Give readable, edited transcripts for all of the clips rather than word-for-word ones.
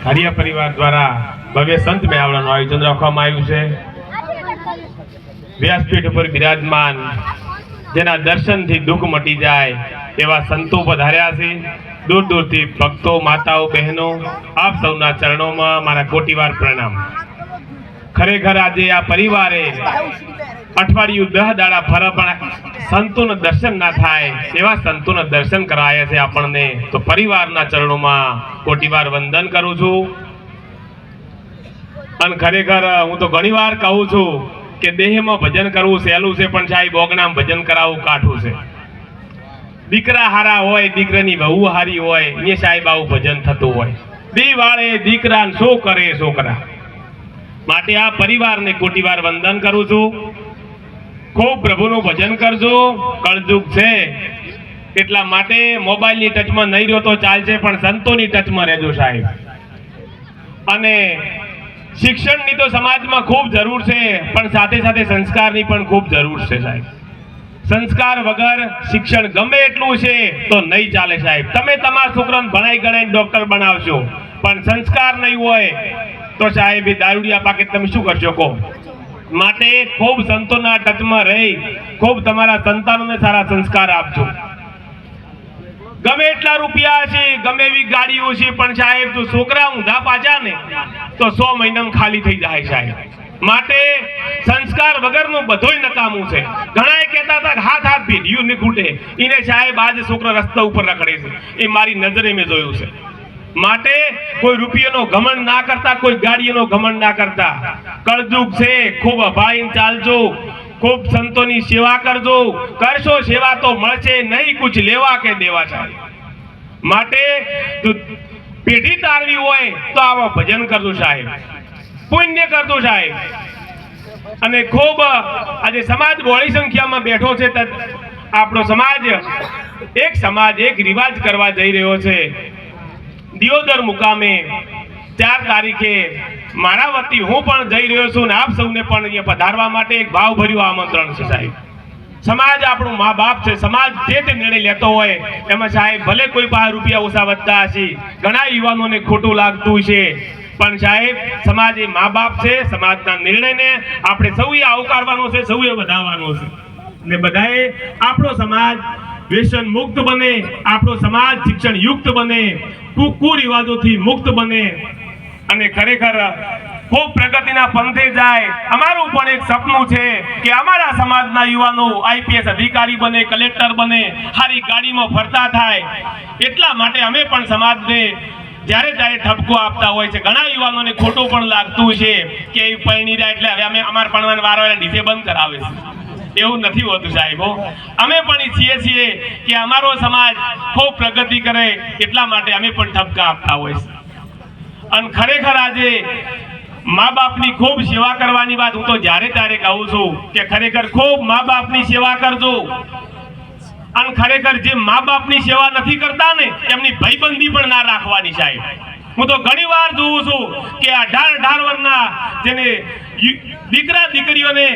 હરિયા પરિવાર દ્વારા ભવ્ય સંત મેળાવડાનું આયોજન રાખવામાં આવ્યું છે। વ્યાસપીઠ ઉપર બિરાજમાન જેના દર્શનથી દુઃખ મટી જાય એવા સંતો પધાર્યા છે। દૂર દૂરથી ભક્તો, માતાઓ, બહેનો, આપ સૌના ચરણોમાં મારા કોટીવાર પ્રણામ। ખરેખર આજે આ પરિવારે અઠવાડિયું 10 દાડા ફરે પણ સંતોના દર્શન ના થાય એવા સંતોના દર્શન કરાયા છે આપણને, તો પરિવારના ચરણોમાં કોટીવાર વંદન કરું છું। અને ખરેખર હું તો ઘણીવાર કહું છું કે દેહમાં ભજન કરવું સહેલું છે, પણ સાહેબ ઓગણામાં ભજન કરાવવું કાઠું છે। દીકરા હારા હોય, દીકરાની વહુ હારી હોય, એ સાહેબ આવું ભજન થતું હોય। બે વાળે દીકરા શું કરે છોકરા, માટે આ પરિવારને કોટીવાર વંદન કરું છું। ખૂબ પ્રભુનું ભજન કરજો, કળજુગ છે એટલા માટે મોબાઈલની ટચમાં નહીં રહ્યો તો ચાલશે, પણ સંતોની ટચમાં રહેજો સાહેબ। અને શિક્ષણની તો સમાજમાં ખૂબ જરૂર છે, પણ સાથે સાથે સંસ્કારની પણ ખૂબ જરૂર છે સાહેબ। સંસ્કાર વગર શિક્ષણ ગમે એટલું છે તો નહીં ચાલે સાહેબ। તમે તમારા છોકરાને ભણાઈ ગણાઈને ડોક્ટર બનાવશો, પણ સંસ્કાર નહીં હોય તો સાહેબ એ દારૂડિયા પાકે તમે શું કરશો કહો? માટે ખૂબ સંતોના ટચમાં રહી ખૂબ તમારા સંતાનોને સારા સંસ્કાર આપજો। ગમે એટલા રૂપિયા છે, ગમે એવી ગાડીઓ છે, પણ સાહેબ જો છોકરા ઊંધા પાછા ને તો 100 મહિનામાં ખાલી થઈ જાય સાહેબ। માટે સંસ્કાર વગરનું બધુંય નકામું છે। ઘણાએ કહેતા હતા હાથ હાથ ભેડિયું ને ખૂટે, એને સાહેબ આજે છોકરા રસ્તા ઉપર રખડે છે, એ મારી નજરે મેં જોયું છે। માટે કોઈ રૂપિયાનો ઘમંડ ના કરતા, કોઈ ગાડીનો ઘમંડ ના કરતા। કળજુગ છે, ખૂબ અભાઈને ચાલજો, ખૂબ સંતોની સેવા કરજો। કરશો સેવા તો મળશે નહીં કુછ લેવા કે દેવા સાહેબ। માટે પેઢી તારવી હોય તો આવા ભજન કરજો સાહેબ, પુણ્ય કરજો સાહેબ। અને ખૂબ આજે સમાજ બહોળી સંખ્યામાં બેઠો છે, આપણો સમાજ એક રિવાજ કરવા જઈ રહ્યો છે। દિયોદર મુકામે 4 તારીખે મારા વતી હું પણ જઈ રહ્યો છું ને આપ સૌને પણ અહીંયા પધારવા માટે એક ભાવભર્યું આમંત્રણ છે સાહેબ। સમાજ આપણું મા બાપ છે, સમાજ જે તે નિર્ણય લેતો હોય એમાં સાહેબ ભલે કોઈ પાસે રૂપિયા ઓછા વધતા હશે, ઘણા યુવાનોને ખોટું લાગતું છે, પણ સાહેબ સમાજ એ મા બાપ છે। સમાજના નિર્ણયને આપણે સૌએ આવકારવાનો છે, સૌએ વધારવાનો છે, ને બધાએ આપણો સમાજ વ્યસન મુક્ત બને, આપણો સમાજ શિક્ષણ યુક્ત બને, કુરિવાજોથી મુક્ત બને અને ખરેખર ખૂબ પ્રગતિના પંથે જાય। અમારું પણ એક સપનું છે કે અમારા સમાજના યુવાનો આઈપીએસ અધિકારી બને, કલેક્ટર બને, સારી ગાડીમાં ફરતા થાય। એટલા માટે અમે પણ સમાજને જ્યારે ત્યારે ઠપકો આપતા હોય છે। ઘણા યુવાનોને ખોટું પણ લાગતું છે કે એ પરણી જાય એટલે હવે અમે અમારા પરણવાનો વારો આવે ડીજે બંધ કરાવે છે। એવું નથી હોતું સાહેબો। અમે પણ ઈચ્છીએ છીએ કે અમારો સમાજ ખૂબ પ્રગતિ કરે, એટલા માટે અમે પણ ઠપકા આપતા હોય છે। અને ખરેખર આજે મા બાપની ખૂબ સેવા કરવાની વાત હું તો જ્યારે ત્યારે કહું છું કે ખરેખર ખૂબ મા બાપની સેવા કરજો। અને ખરેખર જે મા બાપની સેવા નથી કરતા ને એમની ભાઈબંધી પણ ના રાખવાની સાહેબ। હું તો ઘણી વાર જોઉં છું કે 18 વર્ષના જેને દીકરા દીકરીઓને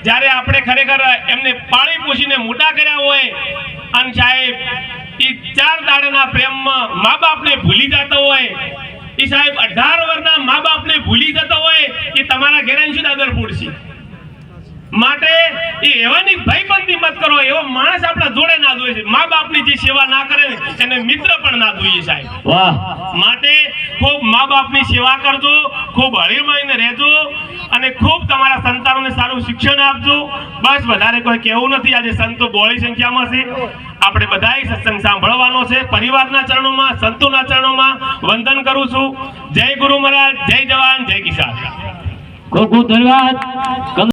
જ્યારે આપણે ખરેખર એમને પાળી પોષીને મોટા કર્યા હોય અને સાહેબ એ 4 દાડાના પ્રેમમાં મા બાપને ભૂલી જતો હોય, એ સાહેબ 18 વર્ષના મા બાપને ભૂલી જતો હોય, એ તમારા ઘેરાની શું દાદર ફૂટશે। માટે એ એવાની ભાઈબંધી મત કરો, એવો માણસ આપણા જોડે ના જોઈએ છે। મા બાપની જે સેવા ના કરે એને મિત્ર પણ ના જોઈએ સાહેબ। વાહ, માટે ખૂબ મા બાપની સેવા કરજો, ખૂબ હળીમળીને રહેજો અને ખૂબ તમારા સંતાનોને સારું શિક્ષણ આપજો। બસ વધારે કોઈ કહેવું નથી। આજે સંતો બહોળી સંખ્યામાં છે, આપણે બધાએ સત્સંગ સાંભળવાનો છે। પરિવારના ચરણોમાં, સંતોના ચરણોમાં વંદન કરું છું। જય ગુરુ મહારાજ, જય જવાન, જય કિસાન। ખૂબ ખૂબ ધન્યવાદ।